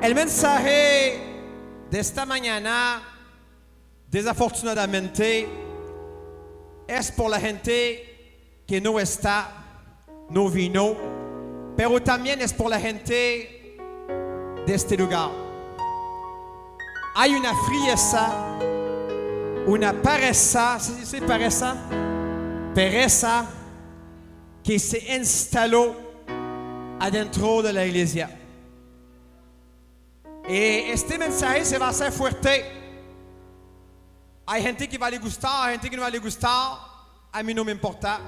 El mensaje de esta mañana, desafortunadamente, es por la gente que no está, no vino, pero también es por la gente de este lugar. Hay una frieza, una pereza, ¿se dice pereza? Pereza que se instaló adentro de la iglesia. Y este mensaje se va a hacer fuerte. Hay gente que va a le gustar, hay gente que no va a le gustar. A mí no me importa.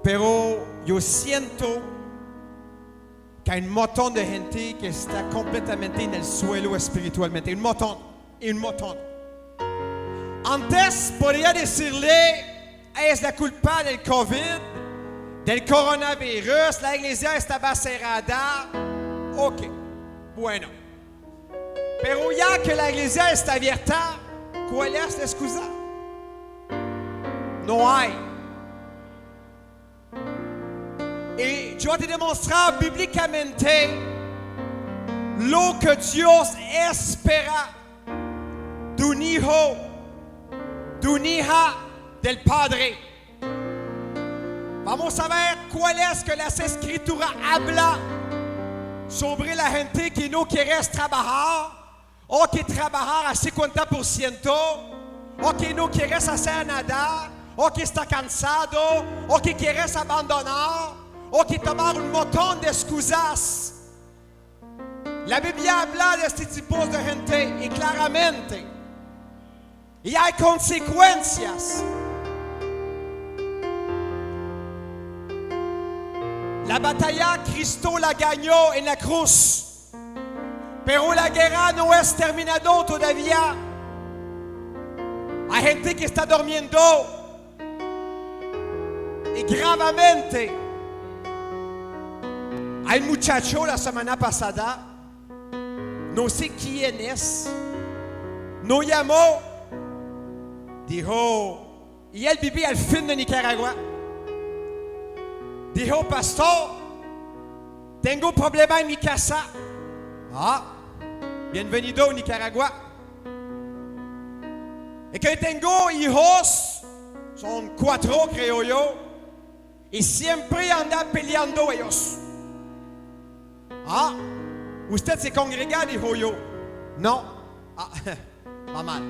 Pero yo siento que hay un montón de gente que está completamente en el suelo espiritualmente. Un montón. Antes podría decirle, es la culpa del COVID, del coronavirus, la iglesia estaba cerrada. Ok, bueno. Pero ya que la iglesia está abierta, ¿cuál es la excusa? No hay. Y yo te demostrar bíblicamente lo que Dios espera de un hijo, de una hija del Padre. Vamos a ver cuál es que las Escrituras hablan sobre la gente que no quiere trabajar, o que trabaja a 50%, o que no quiere hacer nada, o que está cansado, o que quiere abandonar, o que tomar un montón de excusas. La Biblia habla de este tipo de gente y claramente. Y hay consecuencias. La batalla Cristo la ganó en la cruz. Pero la guerra no es terminada todavía. Hay gente que está durmiendo. Y gravemente. Hay un muchacho la semana pasada. No sé quién es. Nos llamó. Dijo. Y él vivía al fin de Nicaragua. Dijo, pastor, tengo un problema en mi casa. Ah, bienvenido a Nicaragua. Y que tengo hijos, son 4 creo yo, y siempre andan peleando ellos. Ah, usted se congrega, dijo yo. No, ah, va mal.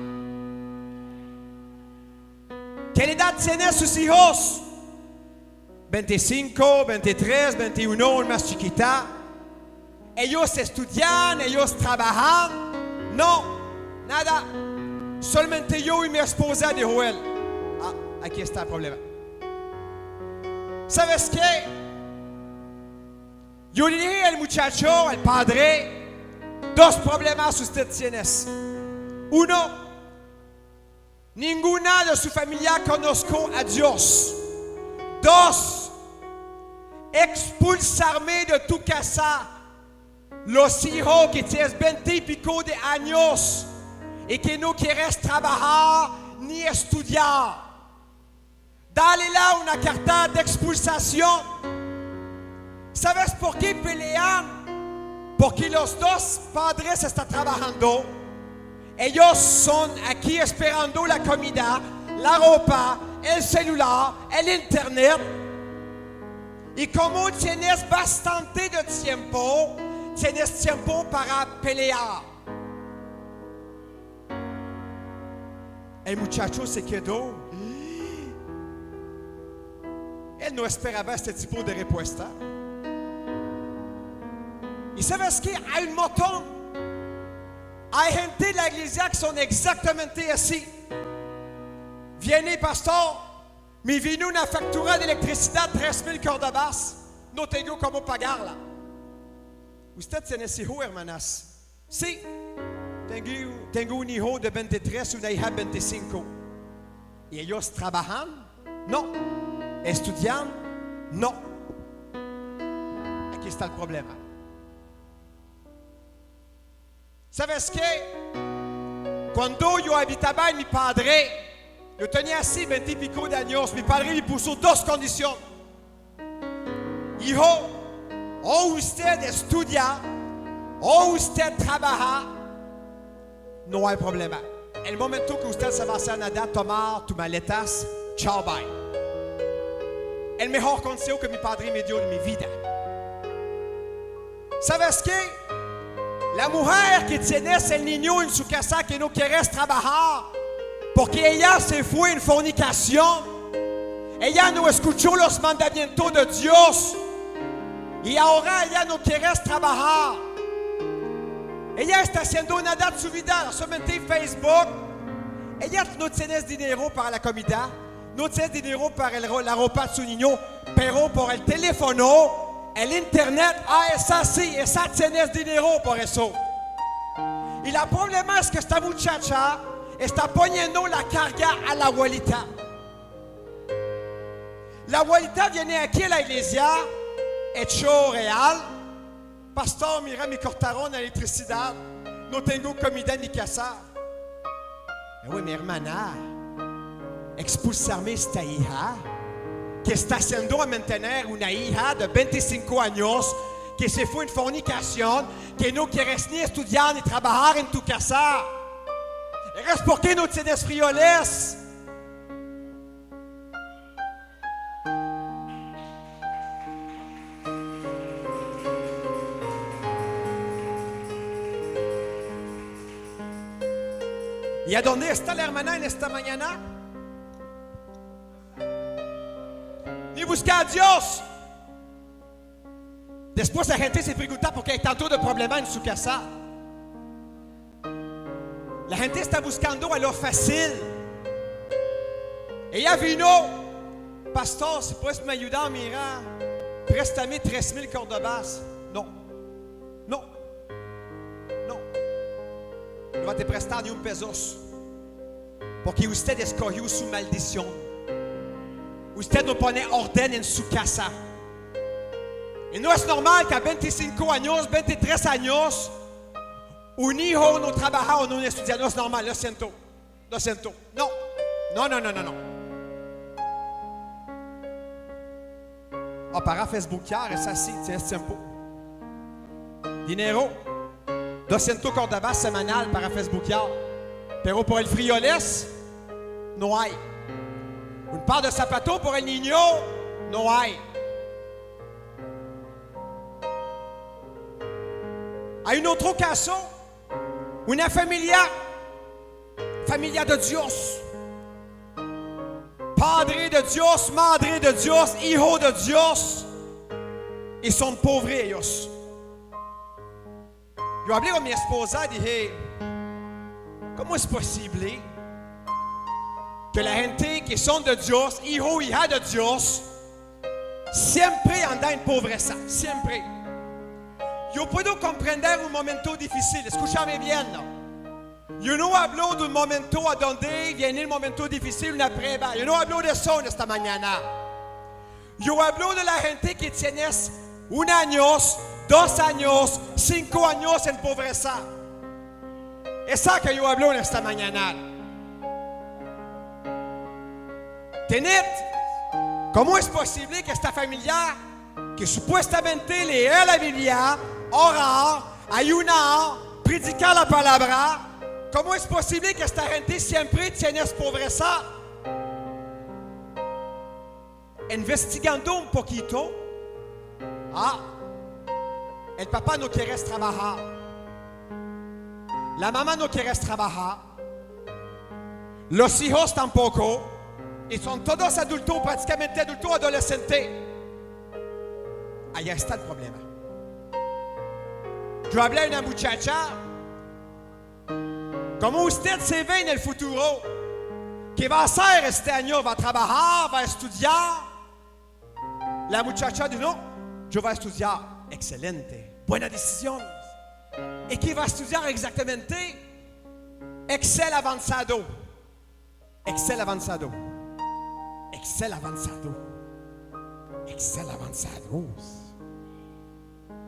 ¿Qué edad tienen sus hijos? 25, 23, 21, más chiquita. Ellos estudian, ellos trabajan. No, nada. Solamente yo y mi esposa, dijo él. Ah, aquí está el problema. ¿Sabes qué? Yo le dije al muchacho, al padre, 2 problemas usted tiene. 1, ninguna de su familia conozco a Dios. 2, expulsarme de tu casa los hijos que tienes 20 y pico de años y que no quieres trabajar ni estudiar. Dale la una carta de expulsación. ¿Sabes por qué pelean? Porque los 2 padres están trabajando. Ellos son aquí esperando la comida, la ropa, el celular, el internet. Y como tienes bastante de tiempo, tienes tiempo para pelear. El muchacho se quedó. Él no esperaba este tipo de respuesta. ¿Y sabes qué? Hay un montón. Hay gente de la iglesia que son exactamente así. Viene, pastor, me vino una factura de electricidad 3,000 cordobas. No tengo cómo pagarla. ¿Usted tiene hijo, hermanas? Sí. Tengo un hijo de 23 y una hija de 25. ¿Y ellos trabajan? No. ¿Estudian? No. Aquí está el problema. ¿Sabes qué? Cuando yo habitaba en mi padre, yo tenía así 20 y pico de años. Mi padre me puso 2 condiciones. Hijo, o usted estudia O usted trabaja, no hay problema. El momento que usted se va a hacer nada, tomar tus maletas, ciao, bye. El mejor consejo que mi padre me dio de mi vida. ¿Sabes qué? La mujer que tienes el niño en su casa que no quieres trabajar porque ella se fue en fornicación, ella no escuchó los mandamientos de Dios y ahora ella no quiere trabajar. Ella está haciendo nada de su vida, solamente Facebook. Ella no tiene dinero para la comida, no tiene dinero para la ropa de su niño, pero por el teléfono, el internet, esa sí, esa tiene dinero por eso. Y el problema es que esta muchacha está poniendo la carga a la abuelita. La abuelita viene aquí a la iglesia, hecho real. Pastor, mira, me cortaron la electricidad. No tengo comida ni casa. Oui, mi hermana, expulsarme esta hija que está haciendo a mantener una hija de 25 años que se fue en fornicación, que no quieres ni estudiar ni trabajar en tu casa. ¿Es por qué no tienes frijoles? ¿Y a dónde está la hermana en esta mañana? Ni busca a Dios. Después la gente se pregunta por qué hay tanto de problemas en su casa. La gente está buscando a lo fácil. Ella vino, pastor, si puedes me ayudar, mira, préstame 3,000 Córdobas. No, no, no. No va a te prestar ni un pesos. Porque usted escogió su maldición. Usted no pone orden en su casa. Y no es normal que a 25 años, 23 años, un hijo no trabaja o no estudia. No es normal, lo siento. Lo siento. No, no, no, no, no, no. Oh, para Facebookear, es así, es tiempo. Dinero, 200 Córdobas semanal para Facebookear. Pero por el frijoles, no hay. Un par de zapatos por el niño, no hay. Hay un otro caso, una familia de Dios. Padre de Dios, madre de Dios, hijo de Dios. Y son pobres ellos. Yo hablé con mi esposa y dije, ¿cómo es posible que la gente que son de Dios, hijo, hija de Dios, siempre anda en pobreza? Siempre. Yo puedo comprender un momento difícil, escúchame bien. Yo no hablo de un momento a donde viene el momento difícil, una prueba. Yo no hablo de eso en esta mañana. Yo hablo de la gente que tienes 1 año, 2 años, 5 años en pobreza. Es eso que yo hablo en esta mañana. Tened, ¿cómo es posible que esta familia que supuestamente lee la Biblia, orar, ayunar, predicar la palabra, ¿cómo es posible que esta gente siempre tiene pobreza? Investigando un poquito, el papá no quiere trabajar, la mamá no quiere trabajar, los hijos tampoco, y son todos adultos, prácticamente adultos, adolescentes. Allá está el problema. Yo hablé a una muchacha, como usted se ve en el futuro, ¿qué va a hacer este año? ¿Va a trabajar? ¿Va a estudiar? La muchacha dijo, no, yo voy a estudiar. Excelente, buena decisión. ¿Y qué va a estudiar exactamente? Excel avanzado. Excel avanzado. Excel avanzado. Excel avanzado.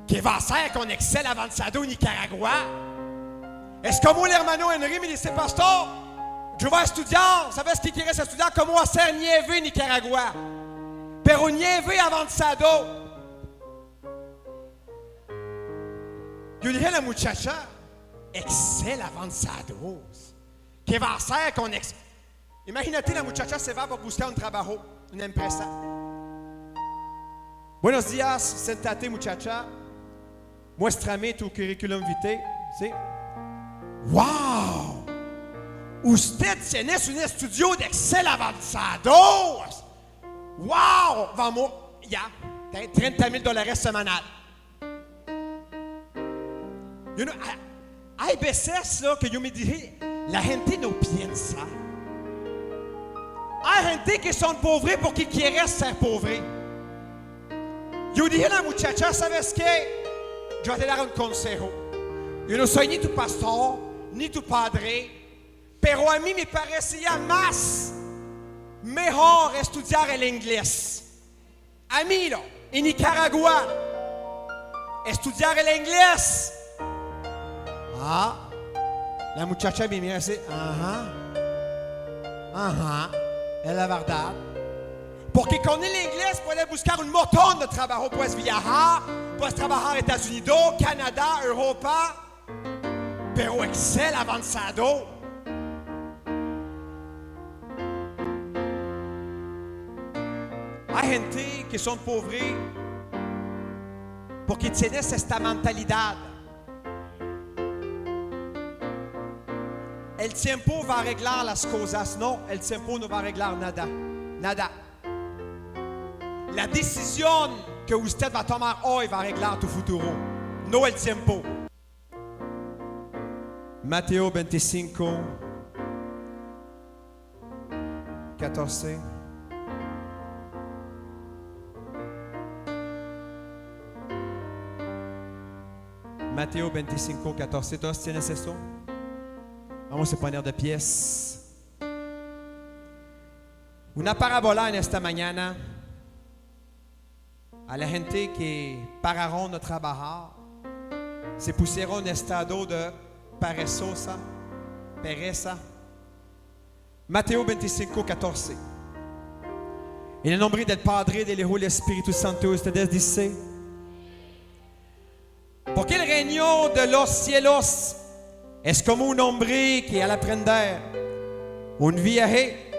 ¿Qué va a hacer con Excel avanzado en Nicaragua? Es como el hermano Henry me dice, pastor, yo voy a estudiar. ¿Sabes qué quieres estudiar? ¿Cómo hacer nieve en Nicaragua? Pero nieve avanzado. Yo dije a la muchacha, excel avant sa dose. Que va a hacer con ex... Imagínate, la muchacha se va a buscar un trabajo, una empresa. Buenos días, sentate muchacha. Muéstrame tu currículum vitae. ¿Sí? ¡Wow! Usted tiene un estudio de Excel avanzado. ¡Wow! Vamos, ya, $30,000 semanal. You know, hay veces que yo me dije, la gente no piensa. Hay gente que son pobres porque quieren ser pobres. Yo dije a la muchacha, ¿sabes qué? Yo voy a te dar un consejo. Yo no soy ni tu pastor, ni tu padre, pero a mí me parecía más mejor estudiar el inglés. A mí, no, en Nicaragua, estudiar el inglés. Ah, la muchacha me mira y dice, es la verdad. Porque con el inglés puedes buscar un montón de trabajo, puedes viajar, puedes trabajar en Estados Unidos, Canadá, Europa, pero Excel avanzado. Hay gente que son pobres porque tienen esta mentalidad. El tiempo va arreglar las cosas. No, el tiempo no va a arreglar nada. Nada. La decisión que usted va a tomar hoy va a arreglar tu futuro. No el tiempo. Mateo 25, 14. Mateo 25, 14. ¿Todos tienes esto? Vamos a poner de pies. Una parábola en esta mañana a la gente que pararon de trabajar, se pusieron en estado de pereza. Mateo 25, 14. En el nombre del Padre, del Hijo y del Espíritu Santo, ustedes dicen: porque el reino de los cielos es como un hombre que al aprender un viaje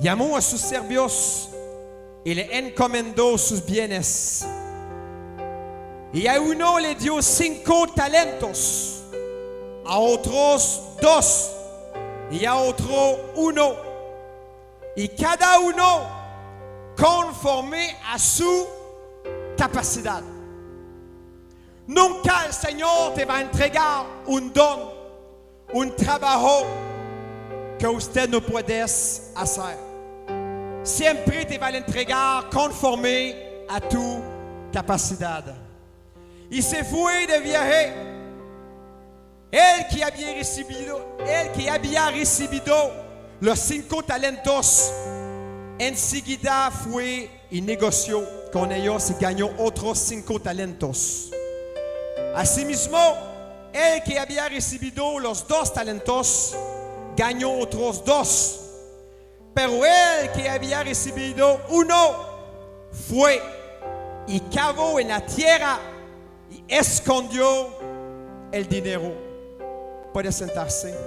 llamó a sus siervos y le encomendó sus bienes. Y a uno le dio 5 talentos, a otros 2 y a otro 1. Y cada uno conforme a su capacidad. Nunca el Señor te va a entregar un don, un trabajo que usted no puede hacer. Siempre te va a entregar conforme a tu capacidad. Y se fue de viaje. El que había recibido los 5 talentos, enseguida fue y negoció con ellos y ganó otros 5 talentos. Asimismo, el que había recibido los 2 talentos, ganó otros 2. Pero el que había recibido 1 fue y cavó en la tierra y escondió el dinero. Puede sentarse.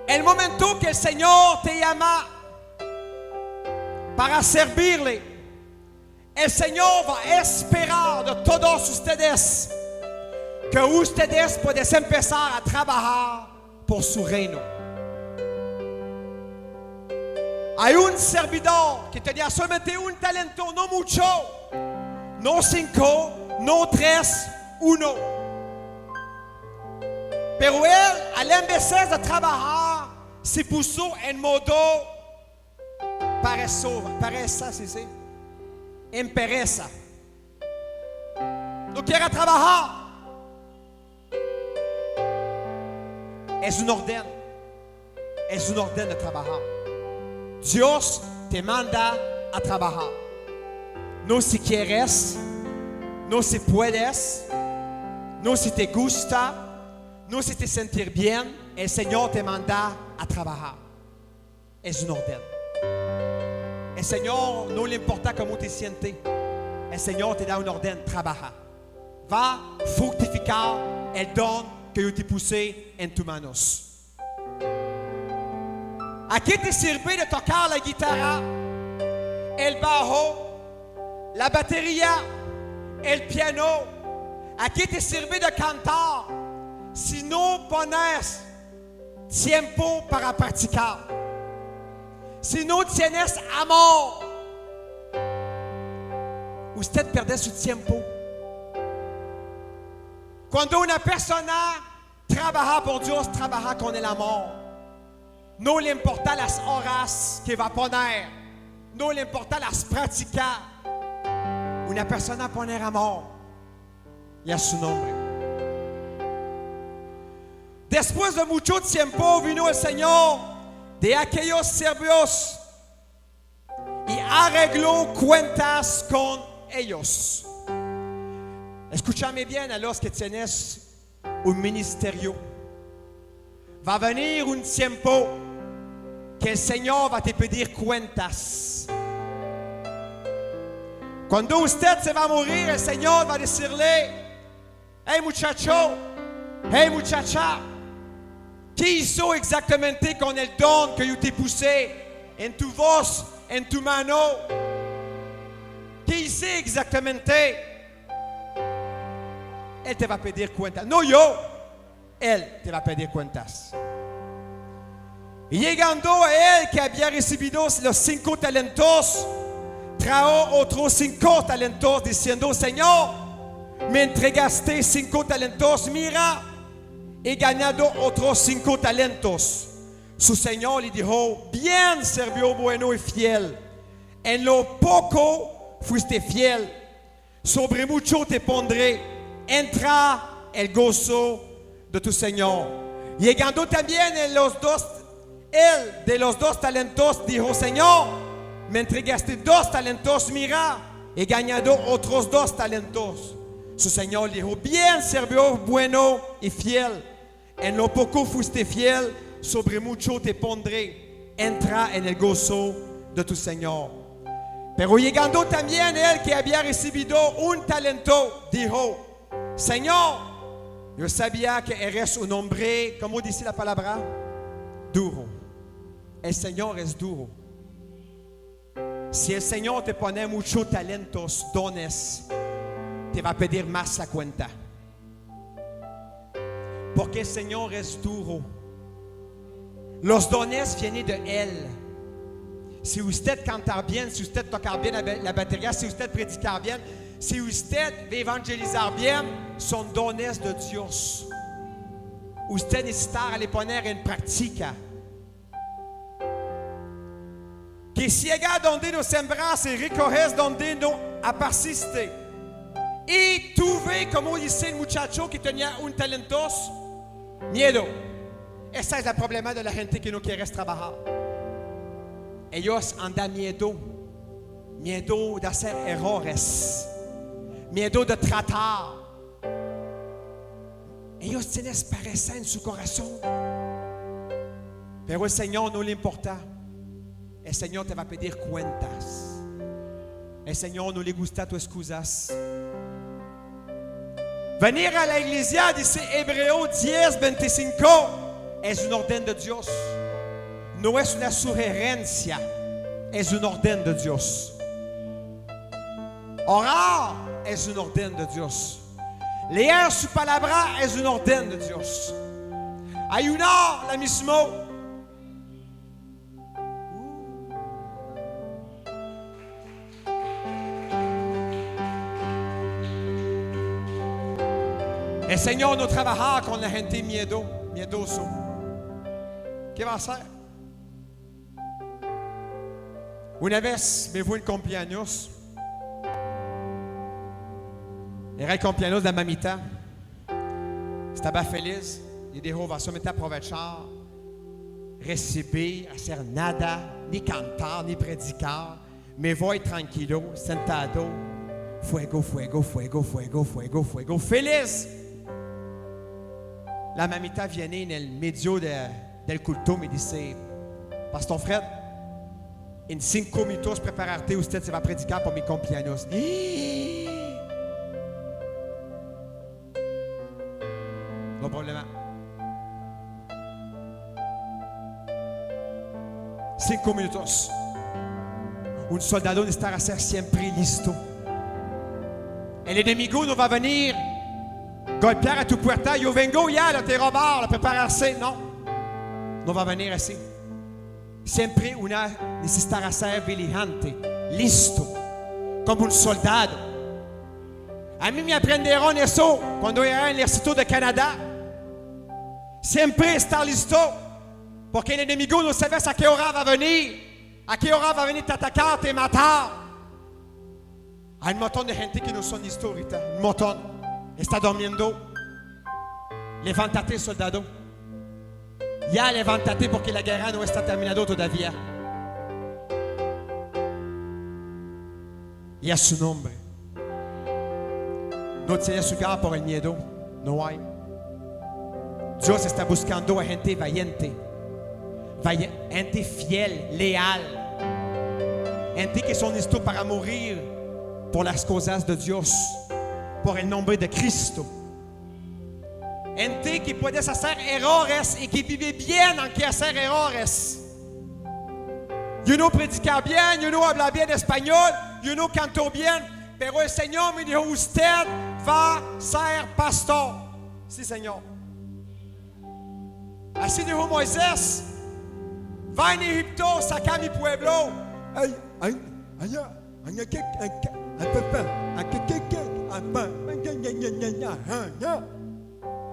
El momento que el Señor te llama para servirle, el Señor va a esperar de todos ustedes que ustedes pueden empezar a trabajar por su reino. Hay un servidor que tenía solamente un talento, no mucho, no 5, no 3, 1. Pero él, al empezar a trabajar, se puso en modo pereza, ¿sí? En pereza. No quiere trabajar. Es un orden. Es un orden de trabajar. Dios te manda a trabajar. No si quieres, no si puedes, no si te gusta, no si te sentir bien. El Señor te manda a trabajar. Es un orden. El Señor no le importa cómo te sientes. el Señor te da un orden, trabaja. Va fructificar el don que yo te puse en tus manos. ¿A qué te sirve de tocar la guitarra, el bajo, la batería, el piano? ¿A qué te sirve de cantar si no pones tiempo para practicar? Si no tienes amor, usted pierde su tiempo. Cuando una persona trabaja por Dios, trabaja con el amor. No le importa las horas que va a poner. No le importa las prácticas. Una persona poner amor y a su nombre. Después de mucho tiempo vino el Señor de aquellos siervos y arregló cuentas con ellos. Escúchame bien a los que tienes un ministerio. Va a venir un tiempo que el Señor va a te pedir cuentas. Cuando usted se va a morir, el Señor va a decirle: hey muchacho, hey muchacha, ¿qué hizo exactamente con el don que yo te puse en tu voz, en tu mano? ¿Qué hice exactamente? Él te va a pedir cuentas. No yo, Él te va a pedir cuentas. Y llegando a Él que había recibido los 5 talentos, trajo otros 5 talentos diciendo: Señor, me entregaste 5 talentos, mira, he ganado otros 5 talentos. Su Señor le dijo: bien siervo bueno y fiel, en lo poco fuiste fiel, sobre mucho te pondré, entra el gozo de tu Señor. Llegando también él de los 2 talentos dijo: Señor, me entregaste 2 talentos, mira, he ganado otros 2 talentos. Su Señor dijo: bien siervo bueno y fiel, en lo poco fuiste fiel, sobre mucho te pondré, entra en el gozo de tu Señor. Pero llegando también él que había recibido un talento, dijo: Señor, yo sabía que eres un hombre, ¿cómo dice la palabra? Duro. El Señor es duro. Si el Señor te pone muchos talentos, dones, te va a pedir más la cuenta. Porque el Señor es duro. Los dones vienen de Él. Si usted canta bien, si usted toca bien la batería, si usted predica bien, si usted va evangelizar bien, son dones de Dios. Usted necesita les poner en práctica. Que ciega donde no sembraste y recoges donde no apareciste. Y tuve, como dice el muchacho que tenía un talentos, miedo. Ese es el problema de la gente que no quiere trabajar. Ellos andan miedo de hacer errores, miedo de tratar. Ellos tienen esperanza en su corazón, pero el Señor no le importa. El Señor te va a pedir cuentas. El Señor no le gusta tus excusas. Venir a la iglesia, dice Hebreo 10:25, es un orden de Dios. No es una sugerencia, es un orden de Dios. Orar es un orden de Dios. Leer su palabra es un orden de Dios. Ayunar la mismo. El Señor no trabaja con la gente miedoso. ¿Qué va a hacer? Una vez me fui en cumpleaños. Era el cumpleaños de la mamita. Estaba feliz. Y dijo: vas a meter a aprovechar, recibir, hacer nada, ni cantar, ni predicar. Me voy tranquilo, sentado. Fuego, fuego, fuego, fuego, fuego, fuego. Feliz. La mamita viene en el medio del culto, me dice: Pastor Fred, In 5 minutos prepararte, usted se va a predicar por mi cumpleaños. No problema. 5 minutos. Un soldado necesitará ser siempre listo. El enemigo no va a venir golpear a tu puerta. Yo vengo ya, lo te robar, lo prepararse. No. No va a venir así. Siempre una necesitará ser vigilante, listo, como un soldado. A mí me aprendieron eso cuando era en el ejército de Canadá. Siempre estar listo, porque el enemigo no sabe a qué hora va a venir. A qué hora va a venir te atacar, te matar. Hay un montón de gente que no son listos ahorita. Un montón. Está durmiendo. Levántate, soldado. Ya levántate porque la guerra no está terminada todavía. Y a su nombre. No tienes lugar por el miedo. No hay. Dios está buscando a gente valiente. Gente fiel, leal. Gente que son listos para morir por las cosas de Dios. Por el nombre de Cristo. Gente que puede hacer errores y que vive bien aunque hacer errores. Yo no predicar bien, yo no hablar bien español, yo no canto bien, pero el Señor me dijo, usted va a ser pastor. Sí, Señor. Así dijo Moisés, va en Egipto, saca mi pueblo.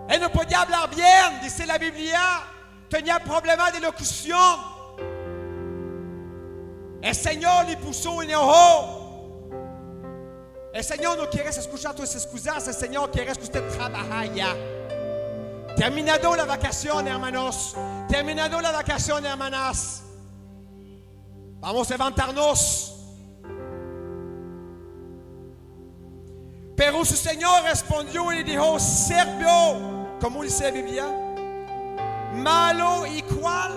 Él no podía hablar bien, dice la Biblia. Tenía problemas de locución. El Señor le puso en ojo. El Señor no quiere escuchar tus excusas. El Señor quiere que usted trabaje ya. Terminado la vacación, hermanos. Terminado la vacación, hermanas. Vamos a levantarnos. Pero su Señor respondió y le dijo, siervo, ¿cómo dice la Biblia? Malo y cuál?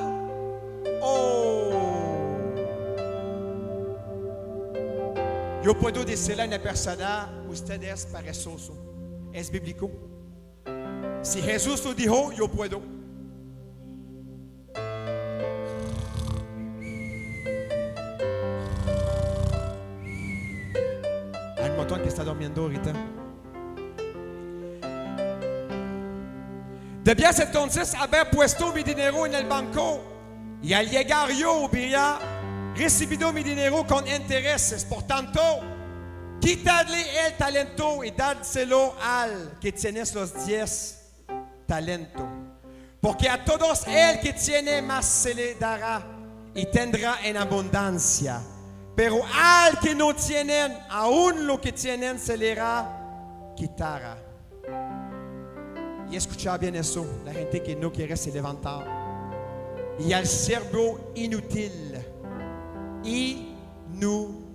Oh. Yo puedo decirle a una persona, usted es perezoso. Es bíblico. Si Jesús lo dijo, yo puedo. Hay un montón que está durmiendo ahorita. Debías entonces haber puesto mi dinero en el banco y al llegar yo hubiera recibido mi dinero con intereses. Por tanto, quitadle el talento y dádselo al que tienes los 10 talentos. Porque a todos el que tiene más se le dará y tendrá en abundancia. Pero al que no tienen, aún lo que tienen se le quitará. Y escucha bien eso, la gente que no quiere se levantar. Y al siervo inútil. Inútil.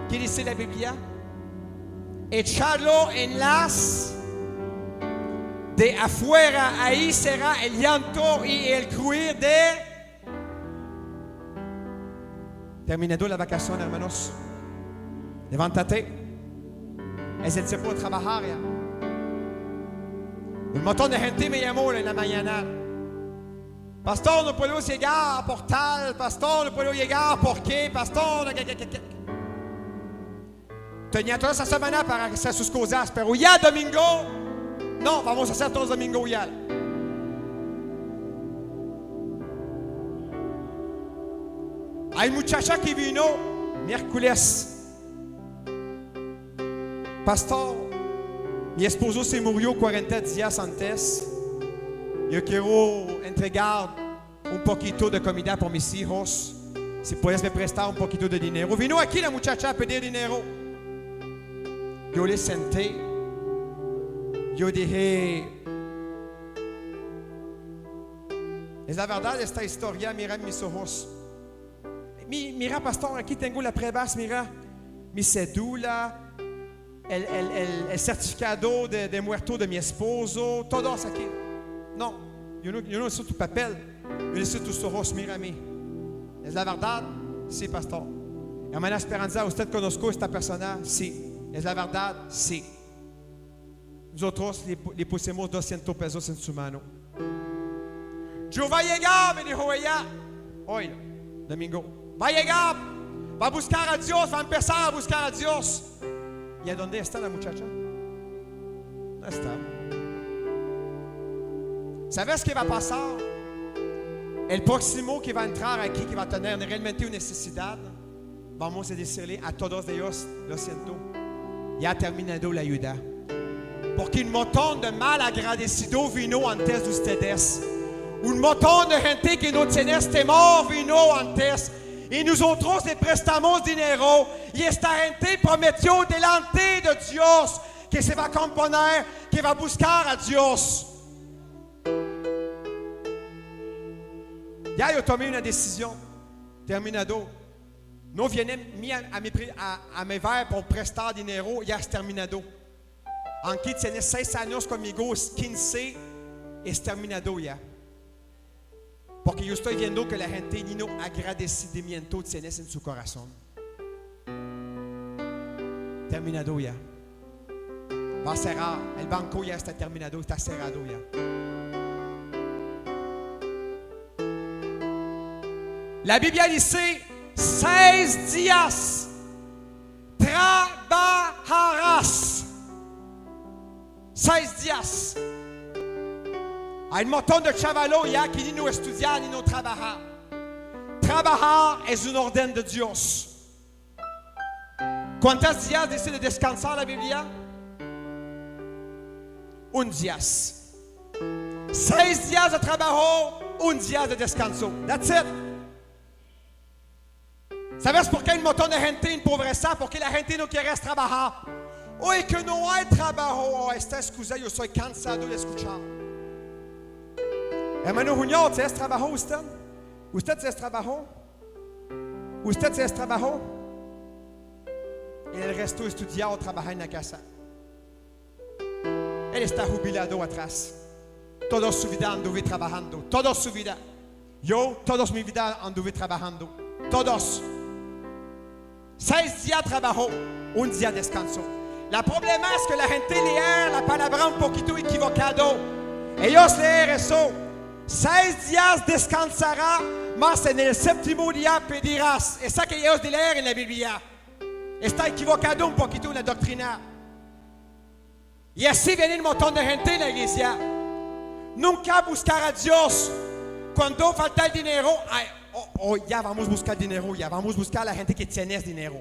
¿Qué dice la Biblia? Echarlo en las de afuera, ahí será el llanto y el crujir de... Terminado la vacación, hermanos. Levántate. Es el tiempo de trabajar ya. Un montón de gente me llamó en la mañana. Pastor, no puedo llegar por tal. Pastor, no puedo llegar por qué. Pastor, tenía toda esa semana para hacer sus cosas, pero ya domingo, no, vamos a hacer todos domingo ya. Hay muchacha que vino miércoles. Pastor, mi esposo se murió 40 días antes. Yo quiero entregar un poquito de comida por mis hijos. Si puedes me prestar un poquito de dinero. Vino aquí la muchacha a pedir dinero. Yo le senté. Yo dije, es la verdad esta historia, mira mis ojos. Mira, pastor, aquí tengo la pruebas, mira, mi cédula, el certificado de muerto de mi esposo, todos aquí. No, yo no necesito tu papel, yo necesito tus ojos, mira a mí. Es la verdad? Sí, pastor. Hermana Esperanza, ¿usted conozco esta persona? Sí. ¿Es la verdad? Sí. Nosotros le pusimos 200 pesos en su mano. Yo va a llegar, me dijo ella. Hoy, domingo. Va a llegar. Va a buscar a Dios. Va a empezar a buscar a Dios. ¿Y a dónde está la muchacha? No está. ¿Sabes qué va a pasar? El próximo que va a entrar aquí, que va a tener realmente una necesidad, vamos a decirle a todos ellos, lo siento, ya ha terminado la ayuda. Porque un montón de mal agradecidos vino antes de ustedes. Un montón de gente que no tiene temor vino antes. Y nosotros le prestamos dinero. Y esta gente prometió delante de Dios que se va a componer, que va a buscar a Dios. Ya yo tomé una decisión. Terminado. No vienen a me ver por prestar dinero. Ya es terminado. Aunque tienes 6 años conmigo, 15, es terminado ya. Porque yo estoy viendo que la gente ni no agradecimiento tienes en su corazón. Terminado ya. Va a cerrar. El banco ya está terminado, está cerrado ya. La Biblia dice, 6 días trabajarás. 6 días. Hay un montón de chavalos ya que ni no estudian ni no trabajan. Trabajar es un orden de Dios. ¿Cuántos días dice de descansar la Biblia? 1 día. 6 días de trabajo, 1 día de descanso. That's it. ¿Sabes por qué un montón de gente empobrece? Porque la gente no quiere trabajar. Hoy que no hay trabajo, está excusado, yo soy cansado de escuchar. Hermano Junior, ¿tienes trabajo usted? ¿Usted tiene trabajo? ¿Usted tiene trabajo? Y el resto estudia o trabaja en la casa. Él está jubilado atrás. Toda su vida anduve trabajando. Toda su vida. Yo, toda mi vida anduve trabajando. Todos. 6 días trabajo, 1 día descanso. El problema es que la gente lee la palabra un poquito equivocado. Ellos leen eso. 6 días descansará, mas en el 7º día pedirás. Es eso que ellos leen en la Biblia. Está equivocado un poquito en la doctrina. Y así viene un montón de gente en la iglesia. Nunca buscar a Dios. Cuando falta el dinero, ya vamos a buscar dinero, ya vamos a buscar a la gente que tiene dinero.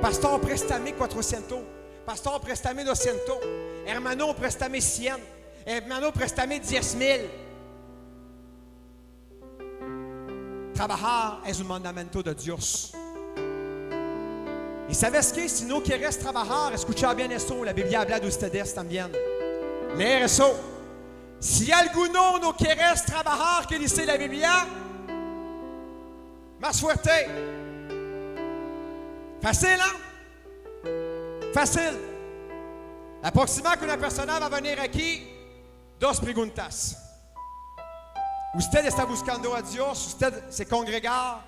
Pastor, préstame 400. Pastor, préstame 200. Hermano, préstame 100. Hermano, préstame 10,000. Trabajar es un mandamiento de Dios. ¿Y sabes qué? Si no quieres trabajar, escucha bien eso. La Biblia habla de ustedes también. Leer eso. Si alguno no quieres trabajar, ¿qué dice la Biblia? Más fuerte. Fácil, ¿eh? Fácil. La próxima que una persona va a venir aquí, 2 preguntas. ¿Usted está buscando a Dios? ¿Usted se congrega?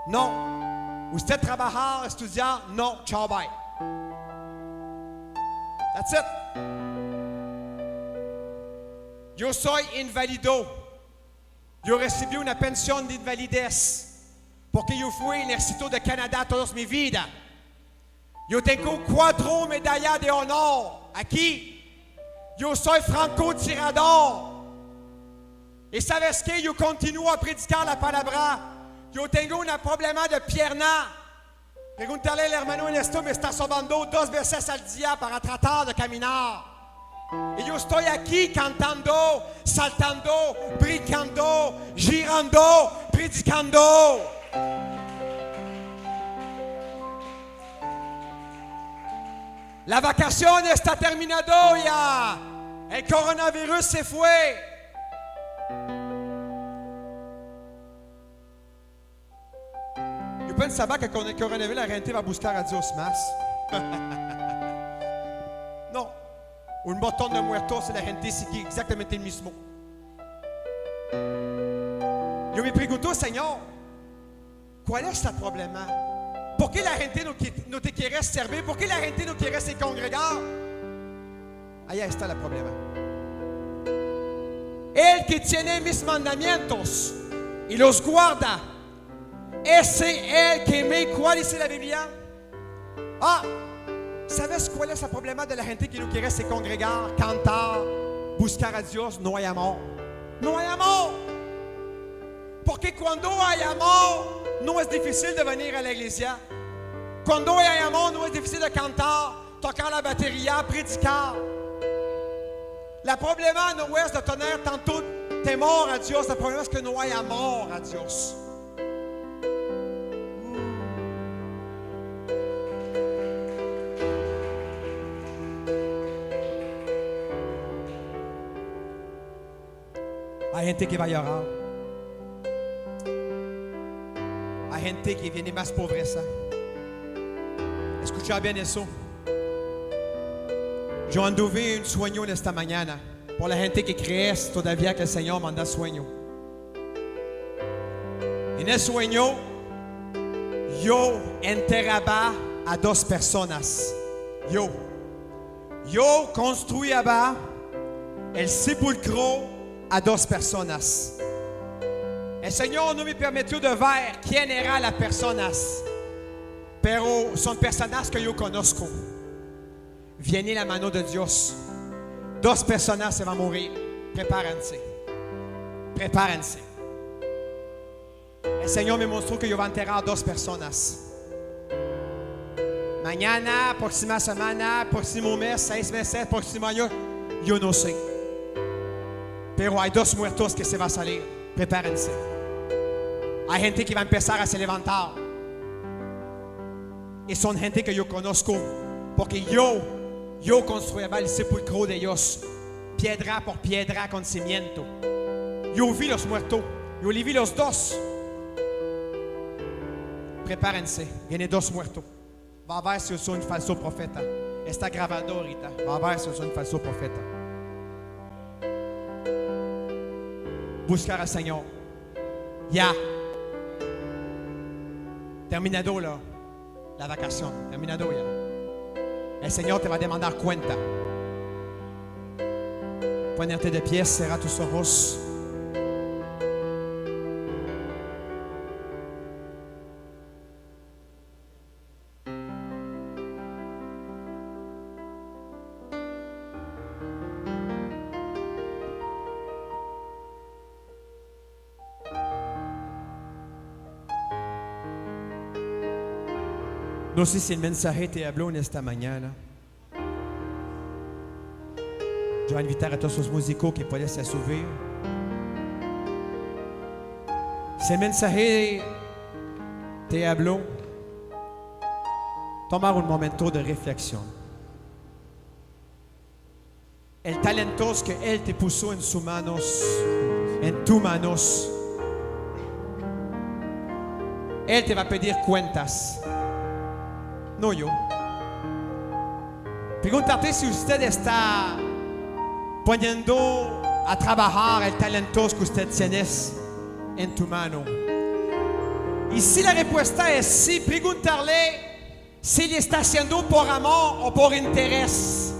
No. ¿Usted trabaja, estudia? No. Ciao, bye. That's it. Yo soy invalido. Yo recibí una pensión de invalidez. Porque yo fui al ejército de Canadá toda mi vida. Yo tengo 4 medallas de honor aquí. Yo soy francotirador. ¿Y sabes qué? Yo continúo a predicar la palabra. Yo tengo un problema de pierna. Pregúntale al hermano en esto, me está sobando 2 veces al día para tratar de caminar. Y yo estoy aquí cantando, saltando, brincando, girando, predicando. La vacación está terminada ya. El coronavirus se fue. Yo pensaba que con el coronavirus la gente va a buscar a Dios más. No. Un montón de muertos y la gente sigue exactamente el mismo. Yo me pregunto, Señor, ¿Cuál es el problema? ¿Por qué la gente no te quiere servir? ¿Por qué la gente no quiere se congregar? Allá está el problema. El que tiene mis mandamientos y los guarda, ese el que me... ¿Cuál dice la Biblia? ¿Sabes cuál es el problema de la gente que no quiere se congregar, cantar, buscar a Dios? No hay amor. No hay amor. Porque cuando hay amor, no es difícil de venir a la iglesia. Cuando hay amor, no es difícil de cantar, tocar la batería, predicar. Le problema no es de tener tanto temor a Dios. Le problema es que no hay amor a Dios. Hay gente que va a llorar. Hay gente que viene más pobreza. Escucha bien eso. Yo anduve un sueño en esta mañana. Por la gente que cree todavía que el Señor manda sueño. En el sueño, yo enterraba a dos personas. Yo construía el sepulcro a dos personas. El Señor no me permitió de ver quién eran las personas, pero son personas que yo conozco. Viene la mano de Dios. Dos personas se van a morir. Prepárense. Prepárense. El Señor me mostró que yo voy a enterrar a dos personas. Mañana, próxima semana, próximo mes, 6 meses, próximo año, yo no sé. Pero hay dos muertos que se van a salir. Prepárense. Hay gente que va a empezar a se levantar. Y son gente que yo conozco. Porque yo construía el sepulcro de ellos. Piedra por piedra con cimiento. Yo vi los muertos. Yo les vi los dos. Prepárense. Vienen dos muertos. Va a ver si yo soy un falso profeta. Está grabado ahorita. Va a ver si yo soy un falso profeta. Buscar al Señor. Ya. Terminado la vacación. Terminado ya. El Señor te va a demandar cuenta. Ponerte de pie, cerrar tus ojos. No sé si el mensaje te habló en esta mañana. Yo voy a invitar a todos los músicos que pueden se subir. Si el mensaje te habló, tomar un momento de reflexión. El talento que Él te puso en sus manos, en tus manos, Él te va a pedir cuentas. No yo. Pregúntate si usted está poniendo a trabajar el talento que usted tiene en tu mano. Y si la respuesta es sí, pregúntale si le está haciendo por amor o por interés.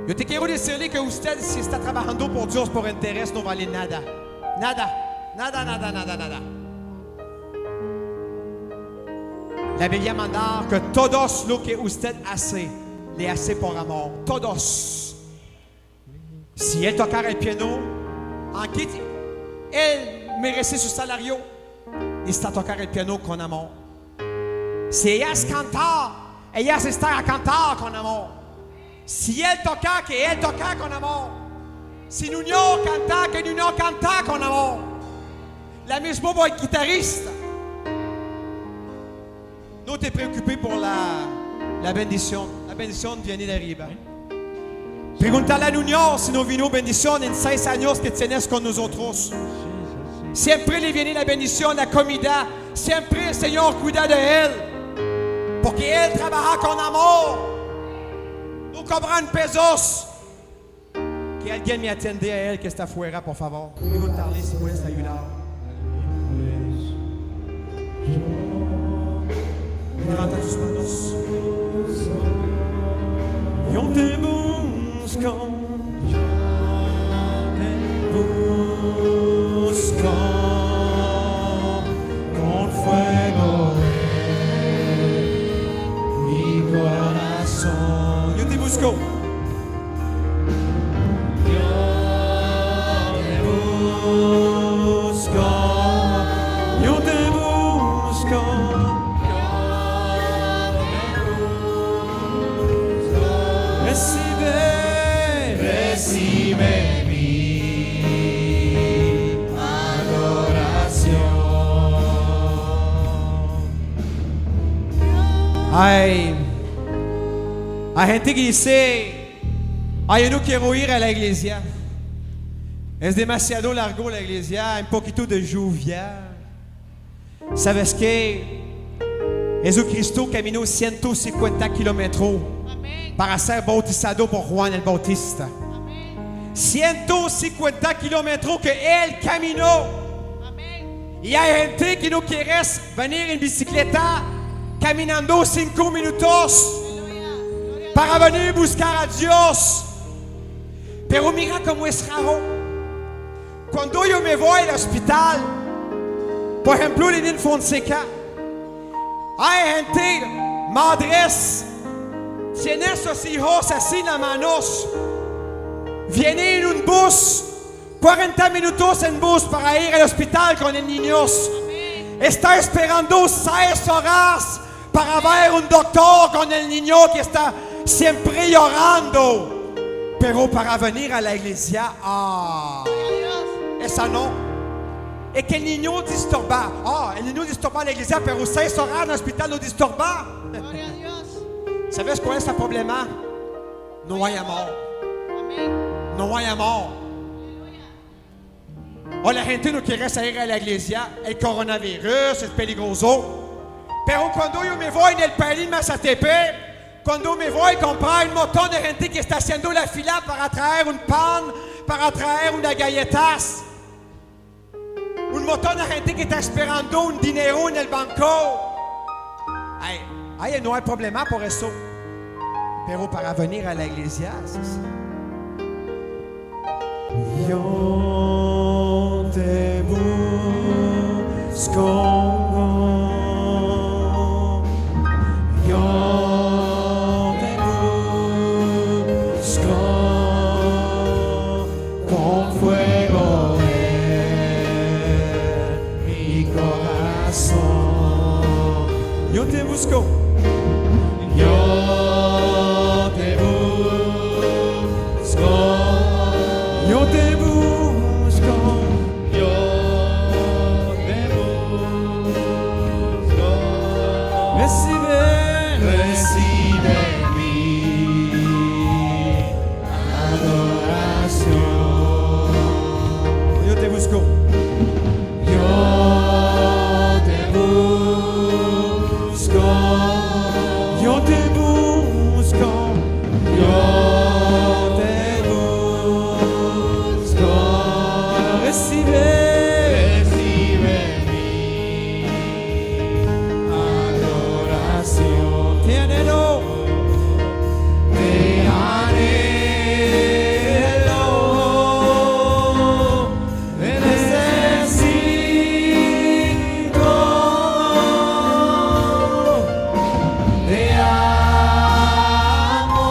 Yo te quiero decirle que usted, si está trabajando por Dios por interés, no vale nada. Nada. La Biblia manda que todos lo que usted hace, le hace por amor. Todos. Si él tocara el piano, aunque él merece su salario, il está tocar el piano con amor. Si ellas cantar, ellas están a cantar con amor. Si él toca, que él toca con amor. Si nous canta, que nous canta con amor. La misma voix guitariste. No te preocupes por la bendición. La bendición viene de arriba. Pregúntale a Nuño si no vino bendición en 6 años que tienes con nosotros. Siempre le viene la bendición, la comida. Siempre el Señor cuida de él. Porque él trabaja con amor. No cobran pesos. Que alguien me atiende a él que está afuera, por favor. Pregúntale si puedes ayudar. Levanta tus manos. Yo te busco. Busco con fuego mi corazón. Yo te busco. Yo te busco. Yo te busco. Recibe mi Hay gente que dice, yo no quiero ir a la iglesia. Es demasiado largo la iglesia, un poquito de lluvia. ¿Sabes qué? Jesucristo caminó 150 kilómetros para ser bautizado por Juan el Bautista. 150 kilómetros que él caminó. Y hay gente que no quiere venir en bicicleta caminando 5 minutos para venir buscar a Dios. Pero mira cómo es raro. Cuando yo me voy al hospital, por ejemplo, en Fonseca, hay gente, madres, tienen sus hijos así en las manos, vienen en un bus, 40 minutos en bus para ir al hospital con los niños. Está esperando 6 horas para ver un doctor con el niño que está siempre llorando. Pero para venir a la iglesia, esa no. Es que el niño disturba. El niño disturba la iglesia, pero 6 horas en el hospital no disturba. ¿Sabes cuál es el problema? No hay amor. No hay amor. La gente no quiere salir a la iglesia. El coronavirus es peligroso. Pero cuando yo me voy en el país Mazatepe, cuando me voy a comprar un montón de gente que está haciendo la fila para traer un pan, para traer unas galletas, un montón de gente que está esperando un dinero en el banco, no hay problema por eso. Pero para venir a la iglesia, sí. Yo te busco. Yo te busco con fuego en mi corazón. Yo te busco. Yo te busco. Yo te busco. Yo te busco. Recibe mi adoración. Yo te busco. Yo te busco. Yo te busco. Yo te busco. Recibe mi adoración. Te anhelo. Te anhelo. Te necesito. Te amo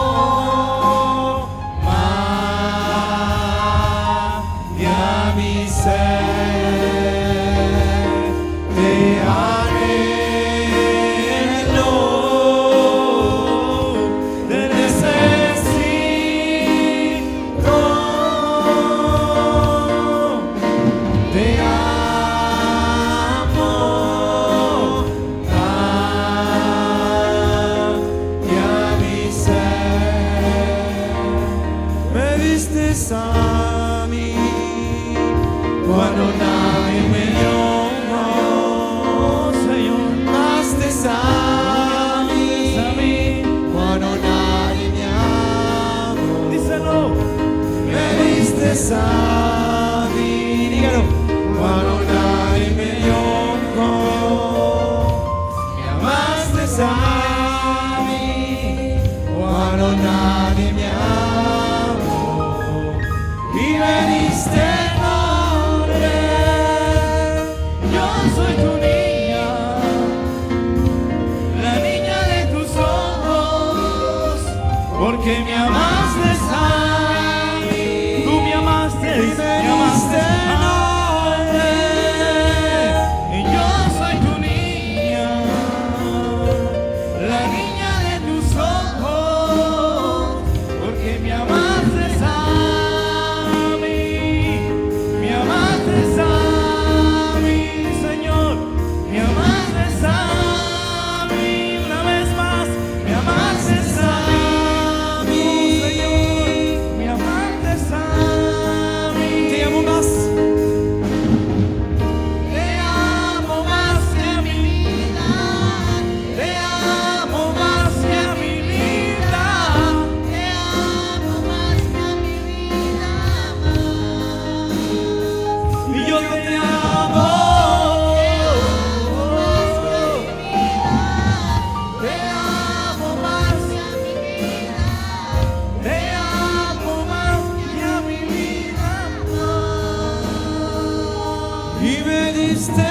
más y a mi ser. Te anhelo. Te necesito. Te amo más y a mi ser. Me diste a mí cuando nadie me dio, Señor. Más te a mí cuando nadie me amó. Díselo. Me diste a mí, dígalo, cuando nadie me dio. cuando nadie me amó y me diste nombre. Yo soy tu niña, la niña de tus ojos, porque me amaste a mí, tú me amaste y me amaste. Yo soy tu niña, la niña de tus ojos, porque me amaste a mí, me amaste a mí, Señor, me amaste a mí, una vez más, me amaste a mí, Señor, me amaste a mí. Te amo más. Te amo más que a mi vida, te amo más que a mi vida, te amo más que a mi vida más. Y yo te amo, te amo más que a mi vida, te amo más que a mi vida más. Y me diste